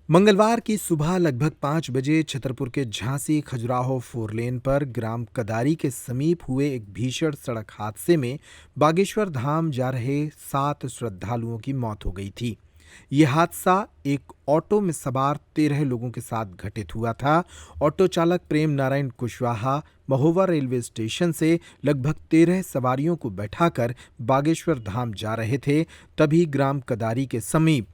मंगलवार की सुबह लगभग 5 बजे छतरपुर के झांसी खजुराहो फोरलेन पर ग्राम कदारी के समीप हुए एक भीषण सड़क हादसे में बागेश्वर धाम जा रहे 7 श्रद्धालुओं की मौत हो गई थी। यह हादसा एक ऑटो में सवार 13 लोगों के साथ घटित हुआ था। ऑटो चालक प्रेम नारायण कुशवाहा महोबा रेलवे स्टेशन से लगभग 13 सवारियों को बैठाकर बागेश्वर धाम जा रहे थे। तभी ग्राम कदारी के समीप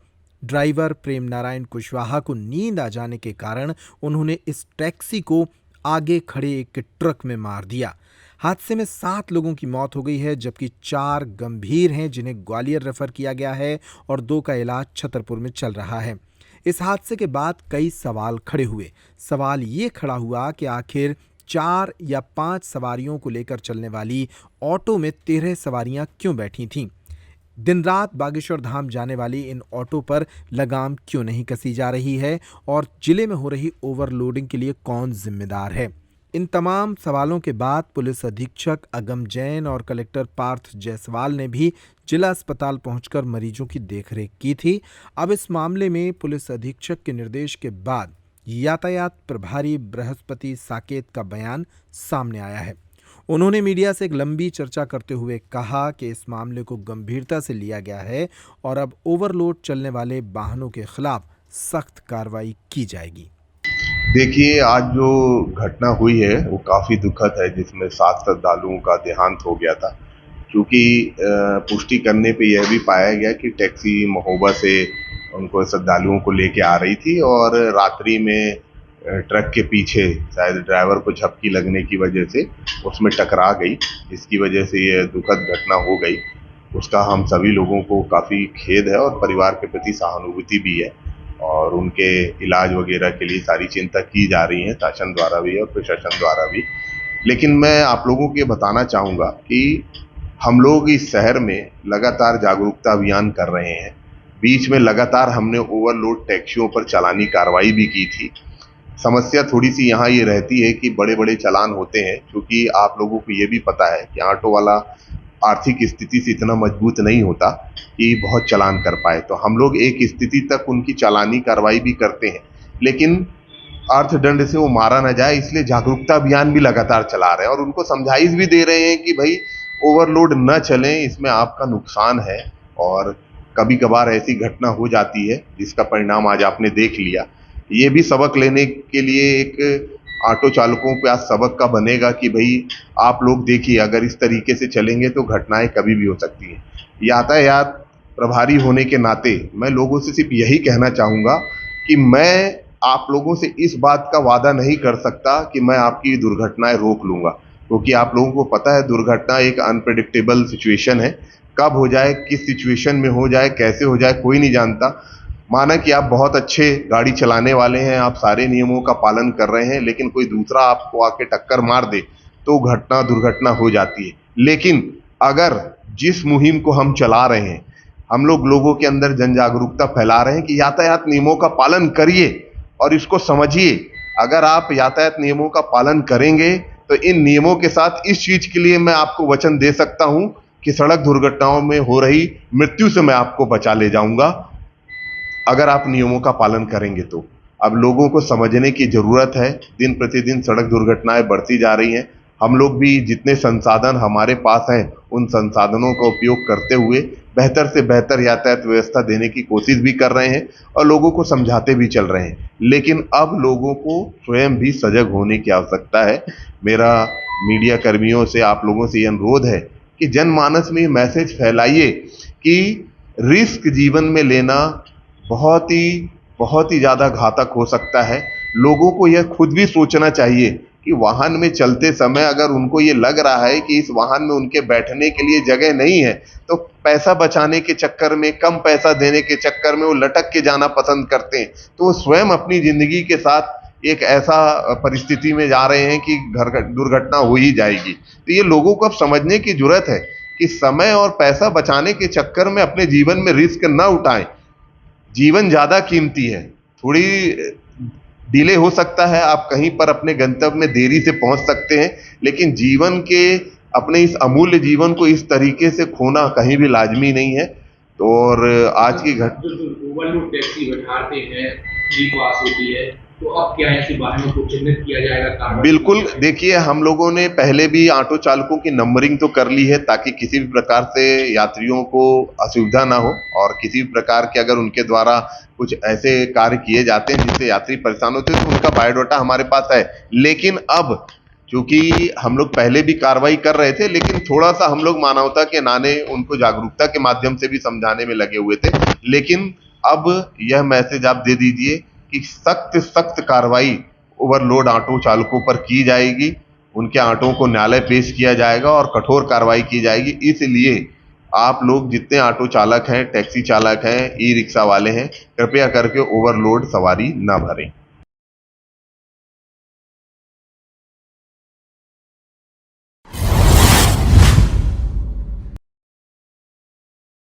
ड्राइवर प्रेम नारायण कुशवाहा को नींद आ जाने के कारण उन्होंने इस टैक्सी को आगे खड़े एक ट्रक में मार दिया। हादसे में 7 लोगों की मौत हो गई है, जबकि 4 गंभीर हैं जिन्हें ग्वालियर रेफर किया गया है और 2 का इलाज छतरपुर में चल रहा है। इस हादसे के बाद कई सवाल खड़े हुए। सवाल ये खड़ा हुआ कि आखिर 4 या 5 सवारियों को लेकर चलने वाली ऑटो में 13 सवारियां क्यों बैठी थीं? दिन रात बागेश्वर धाम जाने वाली इन ऑटो पर लगाम क्यों नहीं कसी जा रही है और जिले में हो रही ओवरलोडिंग के लिए कौन जिम्मेदार है? इन तमाम सवालों के बाद पुलिस अधीक्षक अगम जैन और कलेक्टर पार्थ जायसवाल ने भी जिला अस्पताल पहुंचकर मरीजों की देखरेख की थी। अब इस मामले में पुलिस अधीक्षक के निर्देश के बाद यातायात प्रभारी बृहस्पति साकेत का बयान सामने आया है। उन्होंने मीडिया से एक लंबी चर्चा करते हुए कहा कि इस मामले को गंभीरता से लिया गया है और अब ओवरलोड चलने वाले वाहनों के खिलाफ सख्त कार्रवाई की जाएगी। देखिए, आज जो घटना हुई है वो काफ़ी दुखद है, जिसमें 7 श्रद्धालुओं का देहांत हो गया था। क्योंकि पुष्टि करने पे यह भी पाया गया कि टैक्सी महोबा से उनको श्रद्धालुओं को लेके आ रही थी और रात्रि में ट्रक के पीछे शायद ड्राइवर को झपकी लगने की वजह से उसमें टकरा गई, जिसकी वजह से ये दुखद घटना हो गई। उसका हम सभी लोगों को काफ़ी खेद है और परिवार के प्रति सहानुभूति भी है और उनके इलाज वगैरह के लिए सारी चिंता की जा रही है, शासन द्वारा भी और प्रशासन द्वारा भी। लेकिन मैं आप लोगों को ये बताना चाहूँगा कि हम लोग इस शहर में लगातार जागरूकता अभियान कर रहे हैं। बीच में लगातार हमने ओवरलोड टैक्सियों पर चालानी कार्रवाई भी की थी। समस्या थोड़ी-सी यहाँ ये रहती है कि बड़े-बड़े चालान होते हैं, क्योंकि आप लोगों को ये भी पता है कि ऑटो वाला आर्थिक स्थिति से इतना मजबूत नहीं होता कि बहुत चालान कर पाए। तो हम लोग एक स्थिति तक उनकी चालानी कार्रवाई भी करते हैं, लेकिन अर्थदंड से वो मारा ना जाए, इसलिए जागरूकता अभियान भी लगातार चला रहे हैं और उनको समझाइश भी दे रहे हैं कि भाई ओवरलोड न चलें, इसमें आपका नुकसान है। और कभी-कभार ऐसी घटना हो जाती है जिसका परिणाम आज आपने देख लिया। ये भी सबक लेने के लिए एक ऑटो चालकों पे आज सबक का बनेगा कि भाई आप लोग देखिए, अगर इस तरीके से चलेंगे तो घटनाएं कभी भी हो सकती हैं। यातायात प्रभारी होने के नाते मैं लोगों से सिर्फ यही कहना चाहूँगा कि मैं आप लोगों से इस बात का वादा नहीं कर सकता कि मैं आपकी दुर्घटनाएं रोक लूँगा, क्योंकि आप लोगों को पता है दुर्घटना एक अनप्रेडिक्टेबल सिचुएशन है। कब हो जाए, किस सिचुएशन में हो जाए, कैसे हो जाए, कोई नहीं जानता। माना कि आप बहुत अच्छे गाड़ी चलाने वाले हैं, आप सारे नियमों का पालन कर रहे हैं, लेकिन कोई दूसरा आपको आके टक्कर मार दे तो दुर्घटना हो जाती है। लेकिन अगर जिस मुहिम को हम चला रहे हैं, हम लोग लोगों के अंदर जन जागरूकता फैला रहे हैं कि यातायात नियमों का पालन करिए और इसको समझिए। अगर आप यातायात नियमों का पालन करेंगे तो इन नियमों के साथ इस चीज के लिए मैं आपको वचन दे सकता हूं कि सड़क दुर्घटनाओं में हो रही मृत्यु से मैं आपको बचा ले जाऊंगा, अगर आप नियमों का पालन करेंगे तो। अब लोगों को समझने की ज़रूरत है, दिन प्रतिदिन सड़क दुर्घटनाएं बढ़ती जा रही हैं। हम लोग भी जितने संसाधन हमारे पास हैं, उन संसाधनों का उपयोग करते हुए बेहतर से बेहतर यातायात व्यवस्था देने की कोशिश भी कर रहे हैं और लोगों को समझाते भी चल रहे हैं। लेकिन अब लोगों को स्वयं भी सजग होने की आवश्यकता है। मेरा मीडिया कर्मियों से, आप लोगों से ये अनुरोध है कि जनमानस में ये मैसेज फैलाइए कि रिस्क जीवन में लेना बहुत ही ज़्यादा घातक हो सकता है। लोगों को यह खुद भी सोचना चाहिए कि वाहन में चलते समय अगर उनको ये लग रहा है कि इस वाहन में उनके बैठने के लिए जगह नहीं है, तो पैसा बचाने के चक्कर में, कम पैसा देने के चक्कर में वो लटक के जाना पसंद करते हैं। तो वो स्वयं अपनी ज़िंदगी के साथ एक ऐसा परिस्थिति में जा रहे हैं कि दुर्घटना हो ही जाएगी। तो ये लोगों को अब समझने की ज़रूरत है कि समय और पैसा बचाने के चक्कर में अपने जीवन में रिस्क न उठाएं। जीवन ज़्यादा कीमती है। थोड़ी डिले हो सकता है, आप कहीं पर अपने गंतव्य में देरी से पहुंच सकते हैं, लेकिन जीवन के, अपने इस अमूल्य जीवन को इस तरीके से खोना कहीं भी लाजमी नहीं है। और आज की ओवरलोड टैक्सी बैठाते हैं, फ्री पास होती है, तो अब क्या ऐसे वाहनों को चिन्हित किया जाएगा? कार्रवाई बिल्कुल, की जाएगी? देखिए हम लोगों ने पहले भी ऑटो चालकों की नंबरिंग तो कर ली है ताकि किसी भी प्रकार से यात्रियों को असुविधा ना हो, और किसी भी प्रकार के अगर उनके द्वारा कुछ ऐसे कार्य किए जाते हैं जिससे यात्री परेशान होते हैं तो उनका बायोडाटा हमारे पास है। लेकिन अब चूंकि हम लोग पहले भी कार्रवाई कर रहे थे, लेकिन थोड़ा सा हम लोग मानवता के नाते उनको जागरूकता के माध्यम से भी समझाने में लगे हुए थे। लेकिन अब यह मैसेज आप दे दीजिए कि सख्त सख्त कार्रवाई ओवरलोड ऑटो चालकों पर की जाएगी, उनके ऑटो को न्यायालय पेश किया जाएगा और कठोर कार्रवाई की जाएगी। इसलिए आप लोग जितने ऑटो चालक हैं, टैक्सी चालक हैं, ई रिक्शा वाले हैं, कृपया करके ओवरलोड सवारी ना भरें।